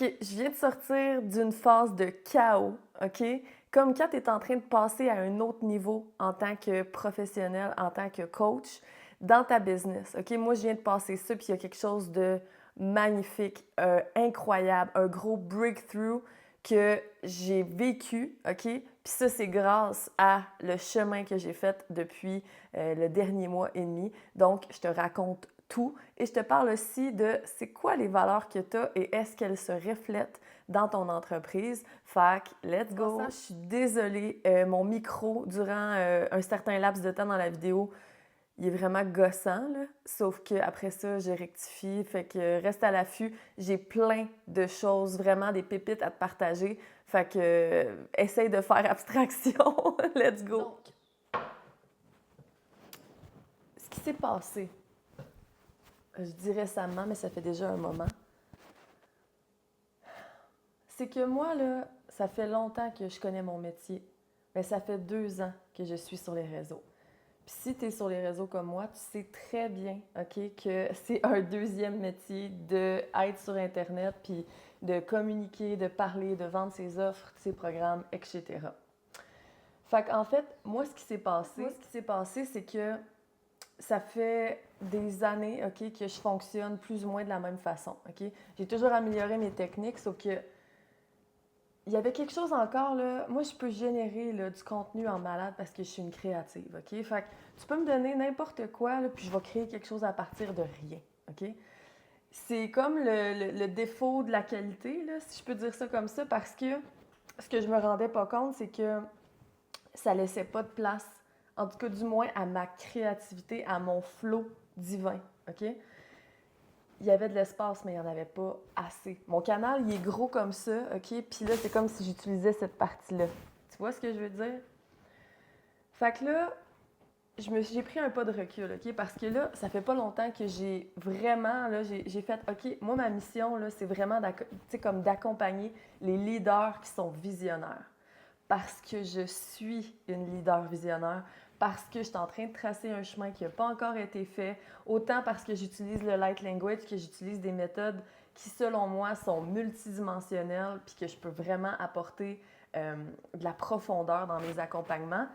OK, je viens de sortir d'une phase de chaos, OK? Comme quand tu es en train de passer à un autre niveau en tant que professionnel, en tant que coach dans ta business, OK? Moi, je viens de passer ça, puis il y a quelque chose de magnifique, incroyable, un gros breakthrough que j'ai vécu, OK? Puis ça, c'est grâce à le chemin que j'ai fait depuis le dernier mois et demi. Donc, je te raconte tout et je te parle aussi de c'est quoi les valeurs que tu as et est-ce qu'elles se reflètent dans ton entreprise. Fait que, let's go! Je suis désolée, mon micro, durant un certain laps de temps dans la vidéo, il est vraiment gossant, là. Sauf qu'après ça, j'ai rectifié. Fait que reste à l'affût. J'ai plein de choses, vraiment des pépites à te partager. Fait que essaye de faire abstraction. Let's go! Donc, ce qui s'est passé, je dis récemment, mais ça fait déjà un moment, c'est que moi, là, ça fait longtemps que je connais mon métier. Mais ça fait 2 ans que je suis sur les réseaux. Puis si tu es sur les réseaux comme moi, tu sais très bien, OK, que c'est un deuxième métier d'être sur Internet, puis de communiquer, de parler, de vendre ses offres, ses programmes, etc. Fait qu'en fait, moi, ce qui s'est passé, c'est que ça fait des années, OK, que je fonctionne plus ou moins de la même façon, OK? J'ai toujours amélioré mes techniques, sauf que il y avait quelque chose encore, là. Moi, je peux générer là, du contenu en malade parce que je suis une créative, OK? Fait que tu peux me donner n'importe quoi, là, puis je vais créer quelque chose à partir de rien, OK? C'est comme le défaut de la qualité, là, si je peux dire ça comme ça, parce que ce que je me rendais pas compte, c'est que ça laissait pas de place, en tout cas du moins à ma créativité, à mon flow divin, OK? Il y avait de l'espace, mais il n'y en avait pas assez. Mon canal, il est gros comme ça, OK? Puis là, c'est comme si j'utilisais cette partie-là. Tu vois ce que je veux dire? Fait que là, j'ai pris un pas de recul, OK? Parce que là, ça fait pas longtemps que j'ai vraiment, là, j'ai fait, OK, moi, ma mission, là, c'est vraiment comme d'accompagner les leaders qui sont visionnaires. Parce que je suis une leader visionnaire, parce que je suis en train de tracer un chemin qui n'a pas encore été fait, autant parce que j'utilise le light language, que j'utilise des méthodes qui, selon moi, sont multidimensionnelles, puis que je peux vraiment apporter de la profondeur dans mes accompagnements.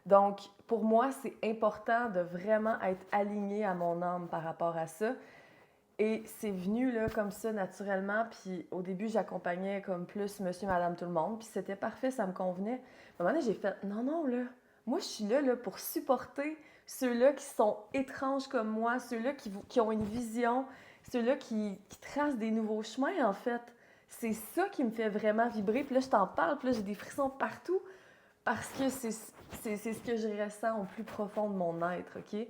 Donc, pour moi, c'est important de vraiment être aligné à mon âme par rapport à ça. Et c'est venu là, comme ça naturellement. Puis au début, j'accompagnais comme plus monsieur, madame, tout le monde. Puis c'était parfait, ça me convenait. À un moment donné, j'ai fait non, non, là. Moi, je suis là pour supporter ceux-là qui sont étranges comme moi, ceux-là qui ont une vision, ceux-là qui tracent des nouveaux chemins, en fait. C'est ça qui me fait vraiment vibrer. Puis là, je t'en parle, puis là, j'ai des frissons partout parce que c'est ce que je ressens au plus profond de mon être, OK?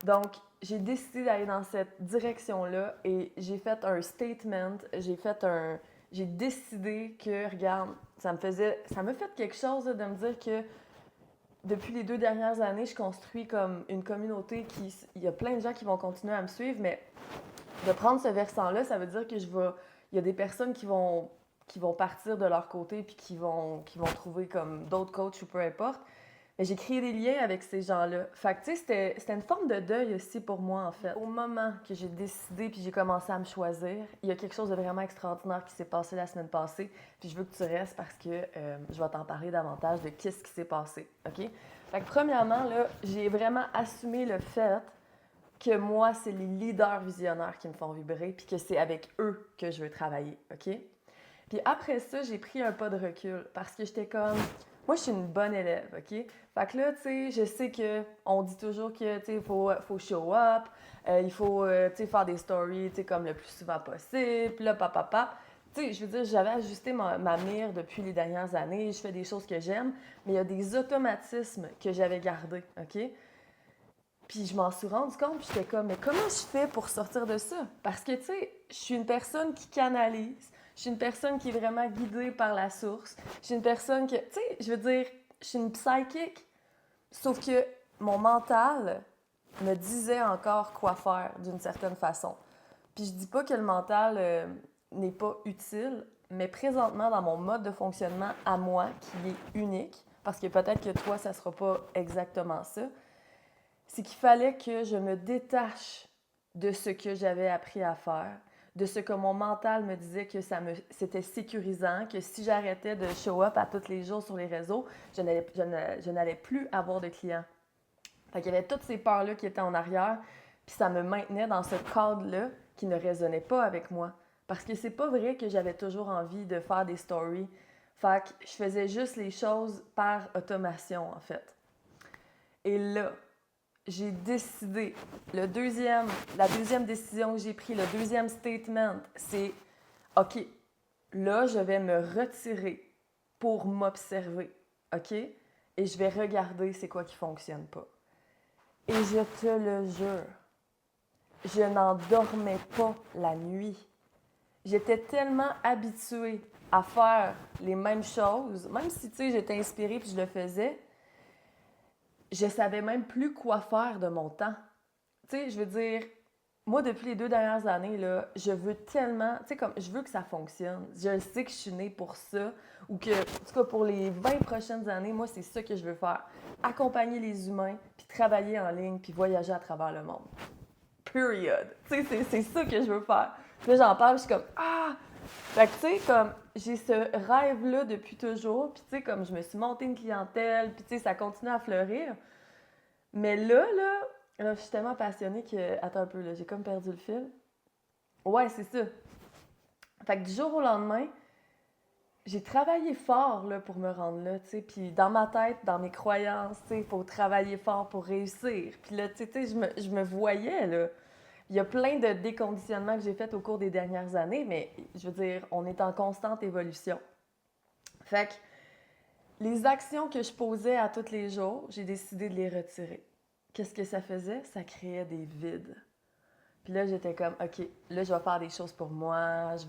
Donc, j'ai décidé d'aller dans cette direction-là et j'ai fait un statement, j'ai décidé que, regarde, ça m'a fait quelque chose là, de me dire que depuis les 2 dernières années, je construis comme une communauté il y a plein de gens qui vont continuer à me suivre, mais de prendre ce versant-là, ça veut dire que il y a des personnes qui vont partir de leur côté puis qui vont trouver comme d'autres coachs ou peu importe. Mais j'ai créé des liens avec ces gens-là. Fait que, tu sais, c'était une forme de deuil aussi pour moi, en fait. Au moment que j'ai décidé puis j'ai commencé à me choisir, il y a quelque chose de vraiment extraordinaire qui s'est passé la semaine passée. Puis je veux que tu restes parce que je vais t'en parler davantage de qu'est-ce qui s'est passé, OK? Fait que premièrement, là, j'ai vraiment assumé le fait que moi, c'est les leaders visionnaires qui me font vibrer puis que c'est avec eux que je veux travailler, OK? Puis après ça, j'ai pris un pas de recul parce que j'étais comme, moi, je suis une bonne élève, OK? Fait que là, tu sais, je sais qu'on dit toujours que, tu sais, il faut show up, il faut, tu sais, faire des stories, tu sais, comme le plus souvent possible, puis là, papa. Tu sais, je veux dire, j'avais ajusté ma mire depuis les dernières années, je fais des choses que j'aime, mais il y a des automatismes que j'avais gardés, OK? Puis je m'en suis rendu compte, puis j'étais comme, mais comment je fais pour sortir de ça? Parce que, tu sais, je suis une personne qui canalise, je suis une personne qui est vraiment guidée par la source, je suis une personne que, tu sais, je veux dire, je suis une psychique, sauf que mon mental me disait encore quoi faire d'une certaine façon. Puis je dis pas que le mental n'est pas utile, mais présentement, dans mon mode de fonctionnement à moi, qui est unique, parce que peut-être que toi, ça sera pas exactement ça, c'est qu'il fallait que je me détache de ce que j'avais appris à faire, de ce que mon mental me disait que c'était sécurisant, que si j'arrêtais de show up à tous les jours sur les réseaux, je n'allais plus avoir de clients. Fait qu'il y avait toutes ces peurs-là qui étaient en arrière, puis ça me maintenait dans ce cadre-là qui ne résonnait pas avec moi. Parce que c'est pas vrai que j'avais toujours envie de faire des stories. Fait que je faisais juste les choses par automation, en fait. Et là, j'ai décidé, la deuxième décision que j'ai prise, le deuxième statement, c'est OK, là, je vais me retirer pour m'observer, OK? Et je vais regarder c'est quoi qui fonctionne pas. Et je te le jure, je n'en dormais pas la nuit. J'étais tellement habituée à faire les mêmes choses, même si, tu sais, j'étais inspirée puis je le faisais, je savais même plus quoi faire de mon temps. Tu sais, je veux dire, moi, depuis les 2 dernières années, là, je veux tellement, tu sais, comme, je veux que ça fonctionne. Je sais que je suis née pour ça, ou que, en tout cas, pour les 20 prochaines années, moi, c'est ça que je veux faire. Accompagner les humains, puis travailler en ligne, puis voyager à travers le monde. Period. Tu sais, c'est ça que je veux faire. Puis là, j'en parle, je suis comme, ah! Fait que, tu sais, comme, j'ai ce rêve-là depuis toujours, puis tu sais, comme, je me suis montée une clientèle, puis tu sais, ça continue à fleurir. Mais là, je suis tellement passionnée que... Attends un peu, là, j'ai comme perdu le fil. Ouais, c'est ça. Fait que du jour au lendemain, j'ai travaillé fort là, pour me rendre là, tu sais. Puis dans ma tête, dans mes croyances, tu sais, il faut travailler fort pour réussir. Puis là, tu sais, je me voyais, là. Il y a plein de déconditionnements que j'ai faits au cours des dernières années, mais je veux dire, on est en constante évolution. Fait que les actions que je posais à tous les jours, j'ai décidé de les retirer. Qu'est-ce que ça faisait? Ça créait des vides. Puis là, j'étais comme, OK, là, je vais faire des choses pour moi, je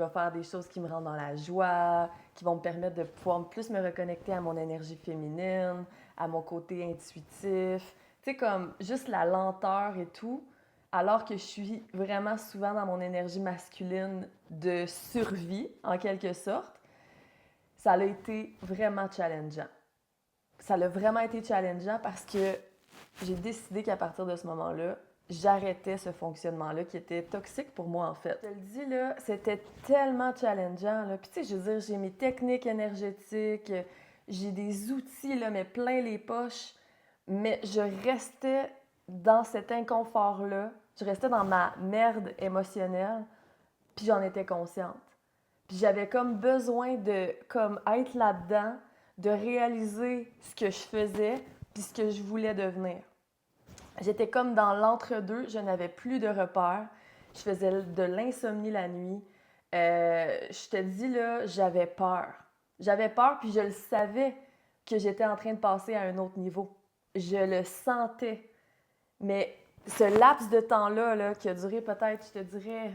vais faire des choses qui me rendent dans la joie, qui vont me permettre de pouvoir plus me reconnecter à mon énergie féminine, à mon côté intuitif. Tu sais, comme juste la lenteur et tout, alors que je suis vraiment souvent dans mon énergie masculine de survie, en quelque sorte, ça a été vraiment challengeant. Ça a vraiment été challengeant parce que j'ai décidé qu'à partir de ce moment-là, j'arrêtais ce fonctionnement-là qui était toxique pour moi, en fait. Je te le dis, là, c'était tellement challengeant, là. Puis, tu sais, je veux dire, j'ai mes techniques énergétiques, j'ai des outils, là, mais plein les poches, mais je restais dans cet inconfort-là, je restais dans ma merde émotionnelle, puis j'en étais consciente. Puis j'avais comme besoin de comme être là-dedans, de réaliser ce que je faisais, puis ce que je voulais devenir. J'étais comme dans l'entre-deux, je n'avais plus de repères. Je faisais de l'insomnie la nuit. Je te dis, là, j'avais peur. J'avais peur, puis je le savais que j'étais en train de passer à un autre niveau. Je le sentais. Mais ce laps de temps-là, là, qui a duré peut-être, je te dirais,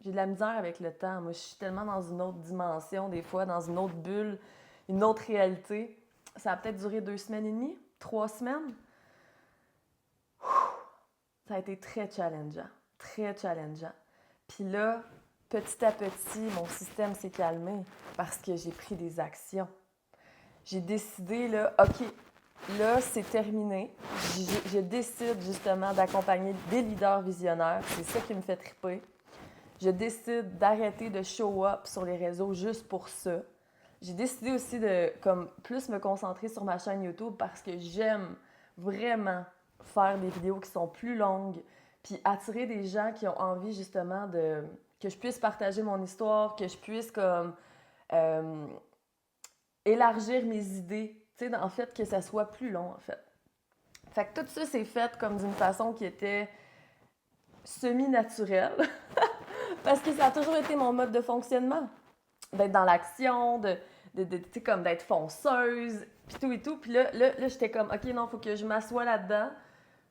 j'ai de la misère avec le temps. Moi, je suis tellement dans une autre dimension, des fois, dans une autre bulle, une autre réalité. Ça a peut-être duré 2 semaines et demie, 3 semaines. Ça a été très challengeant, très challengeant. Puis là, petit à petit, mon système s'est calmé parce que j'ai pris des actions. J'ai décidé, là, OK, là, c'est terminé. Je décide justement d'accompagner des leaders visionnaires. C'est ça qui me fait triper. Je décide d'arrêter de show up sur les réseaux juste pour ça. J'ai décidé aussi de comme, plus me concentrer sur ma chaîne YouTube parce que j'aime vraiment faire des vidéos qui sont plus longues, puis attirer des gens qui ont envie justement de que je puisse partager mon histoire, que je puisse comme euh, élargir mes idées, tu sais, en fait, que ça soit plus long, en fait. Fait que tout ça, c'est fait comme d'une façon qui était semi-naturelle, parce que ça a toujours été mon mode de fonctionnement, d'être dans l'action, tu sais, comme d'être fonceuse, puis tout et tout. Puis là j'étais comme, OK, non, il faut que je m'assoie là-dedans,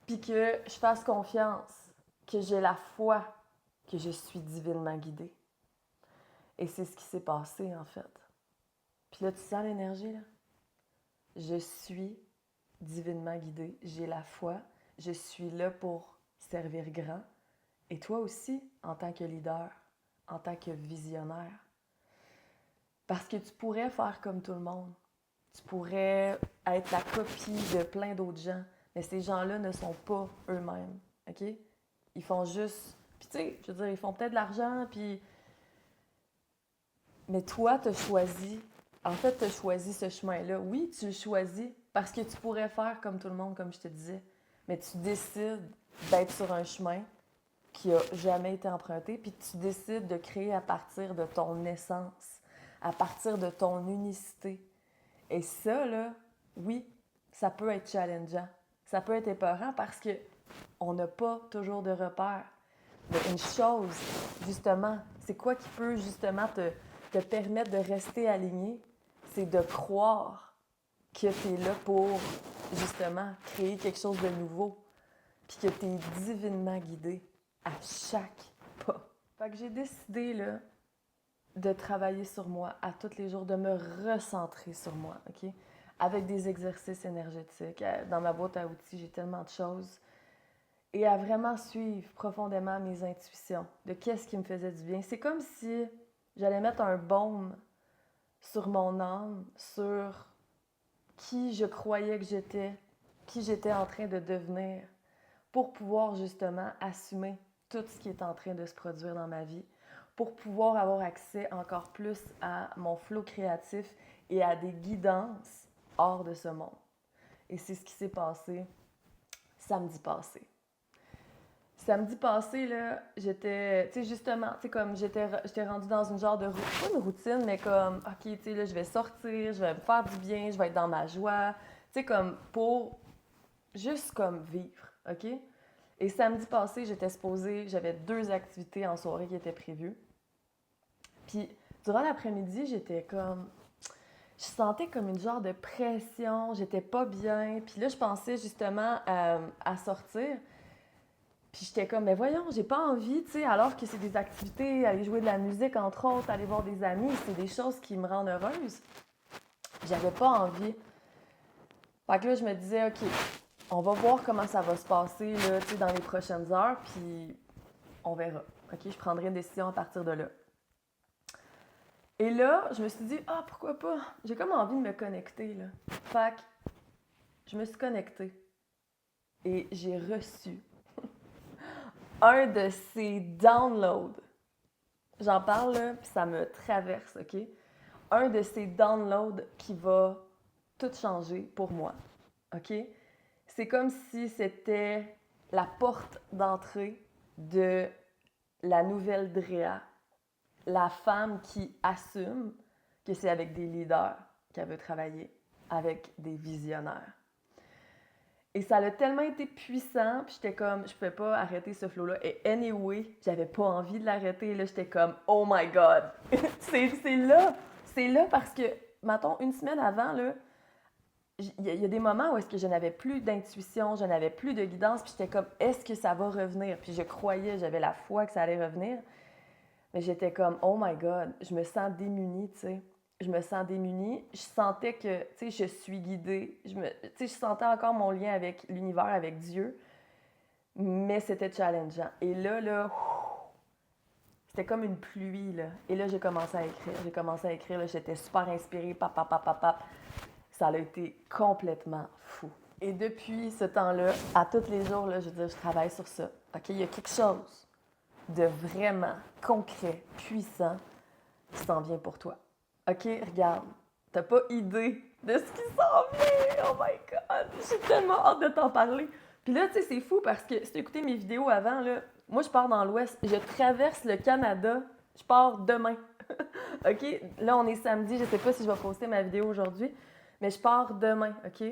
puis que je fasse confiance, que j'ai la foi que je suis divinement guidée. Et c'est ce qui s'est passé, en fait. Puis là, tu sens l'énergie, là? Je suis divinement guidée, j'ai la foi, je suis là pour servir grand. Et toi aussi, en tant que leader, en tant que visionnaire. Parce que tu pourrais faire comme tout le monde. Tu pourrais être la copie de plein d'autres gens. Mais ces gens-là ne sont pas eux-mêmes. OK? Ils font juste Puis tu sais, je veux dire, ils font peut-être de l'argent, puis... Mais toi, tu as choisi... En fait, tu as choisi ce chemin-là. Oui, tu le choisis parce que tu pourrais faire comme tout le monde, comme je te disais. Mais tu décides d'être sur un chemin qui n'a jamais été emprunté, puis tu décides de créer à partir de ton essence, à partir de ton unicité. Et ça, là, oui, ça peut être challengeant. Ça peut être épeurant parce que on n'a pas toujours de repères. Mais une chose, justement, c'est quoi qui peut justement te permettre de rester aligné? C'est de croire que tu es là pour, justement, créer quelque chose de nouveau, puis que tu es divinement guidé à chaque pas. Fait que j'ai décidé, là, de travailler sur moi à tous les jours, de me recentrer sur moi, OK? Avec des exercices énergétiques. Dans ma boîte à outils, j'ai tellement de choses. Et à vraiment suivre profondément mes intuitions de qu'est-ce qui me faisait du bien. C'est comme si j'allais mettre un baume sur mon âme, sur qui je croyais que j'étais, qui j'étais en train de devenir, pour pouvoir justement assumer tout ce qui est en train de se produire dans ma vie, pour pouvoir avoir accès encore plus à mon flot créatif et à des guidances hors de ce monde. Et c'est ce qui s'est passé samedi passé. Samedi passé, là, j'étais, tu sais, justement, tu sais, comme j'étais rendue dans une genre de pas une routine, mais comme, OK, tu sais, là, je vais sortir, je vais me faire du bien, je vais être dans ma joie, tu sais, comme pour juste comme vivre, OK? Et samedi passé, j'étais supposée, j'avais 2 activités en soirée qui étaient prévues. Puis, durant l'après-midi, j'étais comme, je sentais comme une genre de pression, j'étais pas bien. Puis là, je pensais justement à sortir. Puis j'étais comme, mais voyons, j'ai pas envie, tu sais, alors que c'est des activités, aller jouer de la musique, entre autres, aller voir des amis, c'est des choses qui me rendent heureuse. J'avais pas envie. Fait que là, je me disais, OK, on va voir comment ça va se passer, là, tu sais, dans les prochaines heures, puis on verra. OK, je prendrai une décision à partir de là. Et là, je me suis dit, ah, pourquoi pas? J'ai comme envie de me connecter, là. Fait que je me suis connectée et j'ai reçu un de ces downloads. J'en parle, là, puis ça me traverse, OK? Un de ces downloads qui va tout changer pour moi, OK? C'est comme si c'était la porte d'entrée de la nouvelle Drea, la femme qui assume que c'est avec des leaders qu'elle veut travailler, avec des visionnaires. Et ça a tellement été puissant, puis j'étais comme, je pouvais pas arrêter ce flow-là. Et anyway, j'avais pas envie de l'arrêter. Là, j'étais comme, oh my God! C'est là parce que, mettons, une semaine avant, là, il y a des moments où est-ce que je n'avais plus d'intuition, je n'avais plus de guidance, puis j'étais comme, est-ce que ça va revenir? Puis je croyais, j'avais la foi que ça allait revenir. Mais j'étais comme, oh my God, je me sens démunie, tu sais. Je me sens démunie. Je sentais que, tu sais, je suis guidée. Tu sais, je sentais encore mon lien avec l'univers, avec Dieu. Mais c'était challengeant. Et là, c'était comme une pluie, là. Et là, j'ai commencé à écrire. Là, j'étais super inspirée. Pap, pap, pap, pap, pap. Ça a été complètement fou. Et depuis ce temps-là, à tous les jours, là, je veux dire, je travaille sur ça. OK? Il y a quelque chose de vraiment concret, puissant, qui s'en vient pour toi. OK, regarde, t'as pas idée de ce qui s'en vient! Oh my God! J'ai tellement hâte de t'en parler! Puis là, tu sais, c'est fou parce que si tu écouté mes vidéos avant, là, moi, je pars dans l'Ouest. Je traverse le Canada. Je pars demain. OK? Là, on est samedi. Je sais pas si je vais poster ma vidéo aujourd'hui, mais je pars demain, OK?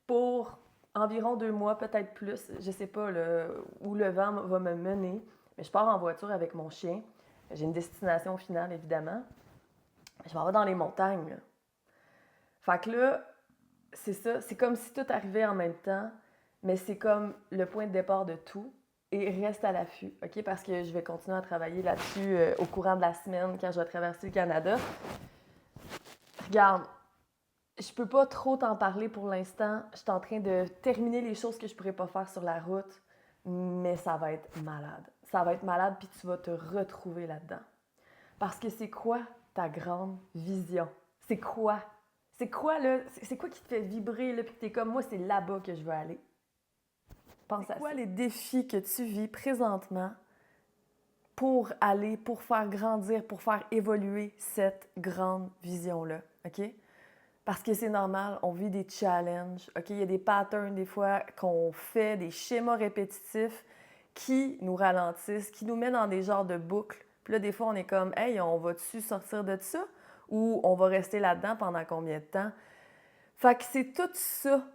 Pour environ 2 mois, peut-être plus. Je sais pas là, où le vent va me mener. Mais je pars en voiture avec mon chien. J'ai une destination finale, évidemment. Je m'en vais dans les montagnes, là. Fait que là, c'est ça. C'est comme si tout arrivait en même temps, mais c'est comme le point de départ de tout. Et reste à l'affût, OK? Parce que je vais continuer à travailler là-dessus au courant de la semaine quand je vais traverser le Canada. Regarde, je peux pas trop t'en parler pour l'instant. Je suis en train de terminer les choses que je pourrais pas faire sur la route, mais ça va être malade. Ça va être malade, puis tu vas te retrouver là-dedans. Parce que c'est quoi ta grande vision? C'est quoi? C'est quoi, là? C'est quoi qui te fait vibrer, là, puis que t'es comme, moi, c'est là-bas que je veux aller? Pense à ça. C'est quoi les défis que tu vis présentement pour faire grandir, pour faire évoluer cette grande vision-là, OK? Parce que c'est normal, on vit des challenges, OK? Il y a des patterns des fois qu'on fait, des schémas répétitifs qui nous ralentissent, qui nous mettent dans des genres de boucles. Puis là, des fois, on est comme, hey, on va-tu sortir de ça? Ou on va rester là-dedans pendant combien de temps? Fait que c'est tout ça,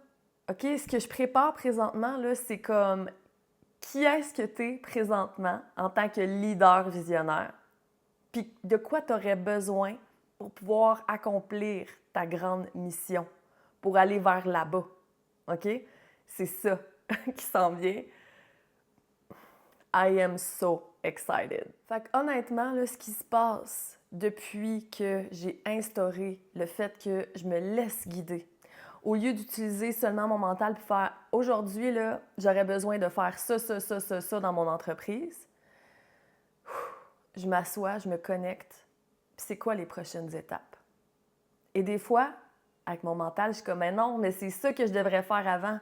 OK? Ce que je prépare présentement, là, c'est comme qui est-ce que tu es présentement en tant que leader visionnaire? Puis de quoi tu aurais besoin pour pouvoir accomplir ta grande mission, pour aller vers là-bas, OK? C'est ça qui s'en vient. I am so excited. Fait que honnêtement, là, ce qui se passe depuis que j'ai instauré le fait que je me laisse guider, au lieu d'utiliser seulement mon mental pour faire « aujourd'hui, là, j'aurais besoin de faire ça dans mon entreprise », je m'assois, je me connecte, puis c'est quoi les prochaines étapes? Et des fois, avec mon mental, je suis comme « mais non, mais c'est ça que je devrais faire avant ».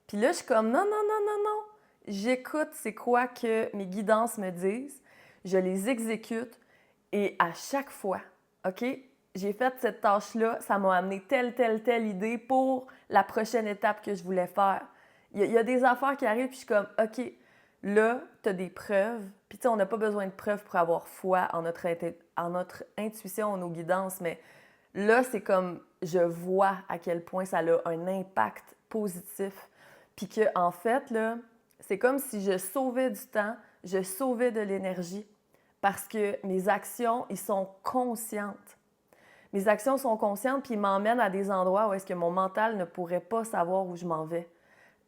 Puis là, je suis comme « non. » J'écoute c'est quoi que mes guidances me disent, je les exécute et à chaque fois, OK, j'ai fait cette tâche-là, ça m'a amené telle idée pour la prochaine étape que je voulais faire. Il y a des affaires qui arrivent, puis je suis comme, OK, là, tu as des preuves. Puis tu sais, on n'a pas besoin de preuves pour avoir foi en notre intuition, en nos guidances, mais là, c'est comme, je vois à quel point ça a un impact positif. Puis que en fait, là, c'est comme si je sauvais du temps, je sauvais de l'énergie, parce que mes actions, ils sont conscientes. Mes actions sont conscientes puis ils m'emmènent à des endroits où est-ce que mon mental ne pourrait pas savoir où je m'en vais.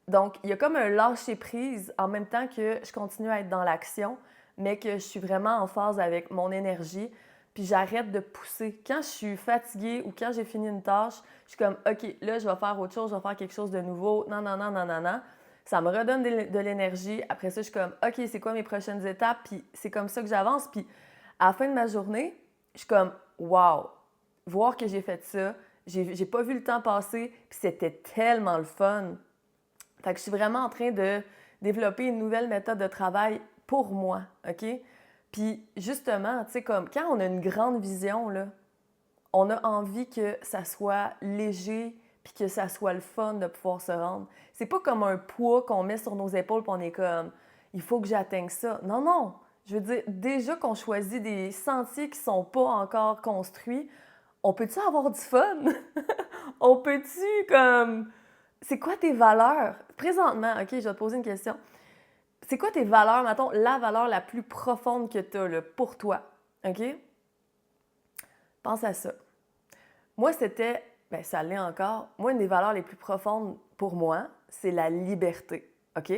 Donc, il y a comme un lâcher-prise en même temps que je continue à être dans l'action, mais que je suis vraiment en phase avec mon énergie, puis j'arrête de pousser. Quand je suis fatiguée ou quand j'ai fini une tâche, je suis comme, OK, là, je vais faire autre chose, je vais faire quelque chose de nouveau. Non. Ça me redonne de l'énergie. Après ça, je suis comme, OK, c'est quoi mes prochaines étapes? Puis c'est comme ça que j'avance. Puis à la fin de ma journée, je suis comme, wow, voir que j'ai fait ça, j'ai pas vu le temps passer, puis c'était tellement le fun. Fait que je suis vraiment en train de développer une nouvelle méthode de travail pour moi, OK? Puis justement, tu sais, comme quand on a une grande vision, là, on a envie que ça soit léger puis que ça soit le fun de pouvoir se rendre. C'est pas comme un poids qu'on met sur nos épaules puis on est comme « il faut que j'atteigne ça ». Non. Je veux dire, déjà qu'on choisit des sentiers qui sont pas encore construits, on peut-tu avoir du fun? On peut-tu comme... C'est quoi tes valeurs? Présentement, OK, je vais te poser une question. C'est quoi tes valeurs, mettons, la valeur la plus profonde que tu as là, pour toi? OK? Pense à ça. Moi, c'était, bien, ça l'est encore, moi, une des valeurs les plus profondes pour moi, c'est la liberté. OK?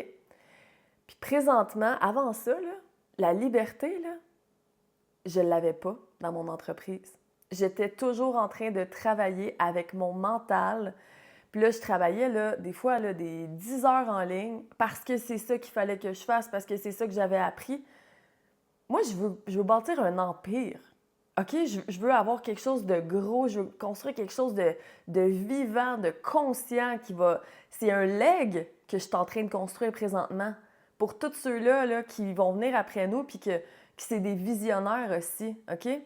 Puis présentement, avant ça, là, la liberté, là, je ne l'avais pas dans mon entreprise. J'étais toujours en train de travailler avec mon mental. Puis là, je travaillais là, des fois là, des 10 heures en ligne parce que c'est ça qu'il fallait que je fasse, parce que c'est ça que j'avais appris. Moi, je veux bâtir un empire. OK? Je veux avoir quelque chose de gros, je veux construire quelque chose de vivant, de conscient qui va... C'est un leg que je suis en train de construire présentement pour tous ceux-là là, qui vont venir après nous puis que c'est des visionnaires aussi. OK? Fait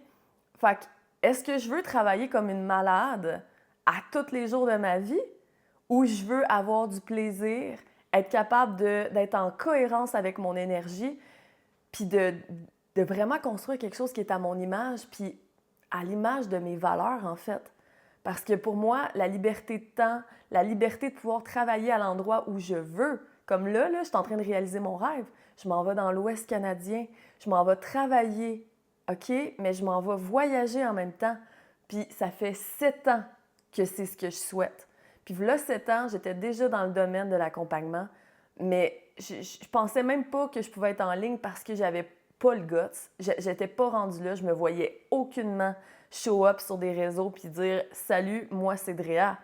que, est-ce que je veux travailler comme une malade à tous les jours de ma vie ou je veux avoir du plaisir, être capable d'être en cohérence avec mon énergie puis de vraiment construire quelque chose qui est à mon image, puis à l'image de mes valeurs, en fait. Parce que pour moi, la liberté de temps, la liberté de pouvoir travailler à l'endroit où je veux, comme là, je suis en train de réaliser mon rêve. Je m'en vais dans l'Ouest canadien, je m'en vais travailler, OK? Mais je m'en vais voyager en même temps. Puis ça fait 7 ans que c'est ce que je souhaite. Puis là, 7 ans, j'étais déjà dans le domaine de l'accompagnement, mais je pensais même pas que je pouvais être en ligne parce que j'avais pas le guts. J'étais pas rendue là. Je me voyais aucunement show up sur des réseaux puis dire « Salut, moi c'est Drea ».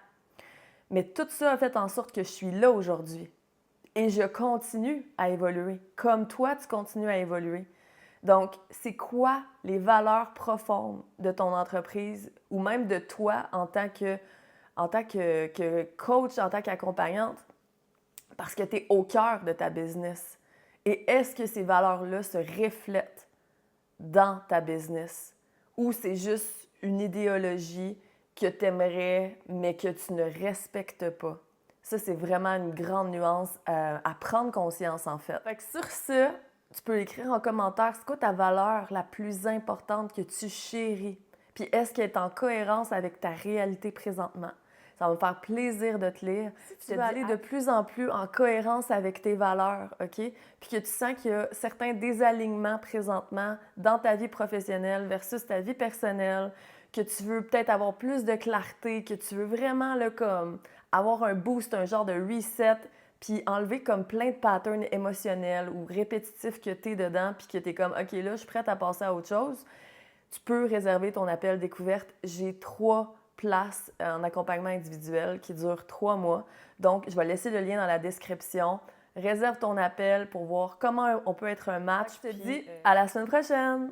Mais tout ça a fait en sorte que je suis là aujourd'hui. Et je continue à évoluer. Comme toi, tu continues à évoluer. Donc, c'est quoi les valeurs profondes de ton entreprise ou même de toi en tant que coach, en tant qu'accompagnante? Parce que tu es au cœur de ta business. Et est-ce que ces valeurs-là se reflètent dans ta business ou c'est juste une idéologie que tu aimerais, mais que tu ne respectes pas. Ça, c'est vraiment une grande nuance à prendre conscience, en fait. Fait que sur ça, tu peux écrire en commentaire, c'est quoi ta valeur la plus importante que tu chéris? Puis est-ce qu'elle est en cohérence avec ta réalité présentement? Ça va me faire plaisir de te lire. Si tu veux aller de plus en plus en cohérence avec tes valeurs, OK? Puis que tu sens qu'il y a certains désalignements présentement dans ta vie professionnelle versus ta vie personnelle, que tu veux peut-être avoir plus de clarté, que tu veux vraiment là, comme avoir un boost, un genre de reset, puis enlever comme plein de patterns émotionnels ou répétitifs que tu es dedans, puis que tu es comme, OK, là, je suis prête à passer à autre chose, tu peux réserver ton appel découverte. J'ai 3 places en accompagnement individuel qui durent 3 mois. Donc, je vais laisser le lien dans la description. Réserve ton appel pour voir comment on peut être un match. Je te dis à la semaine prochaine!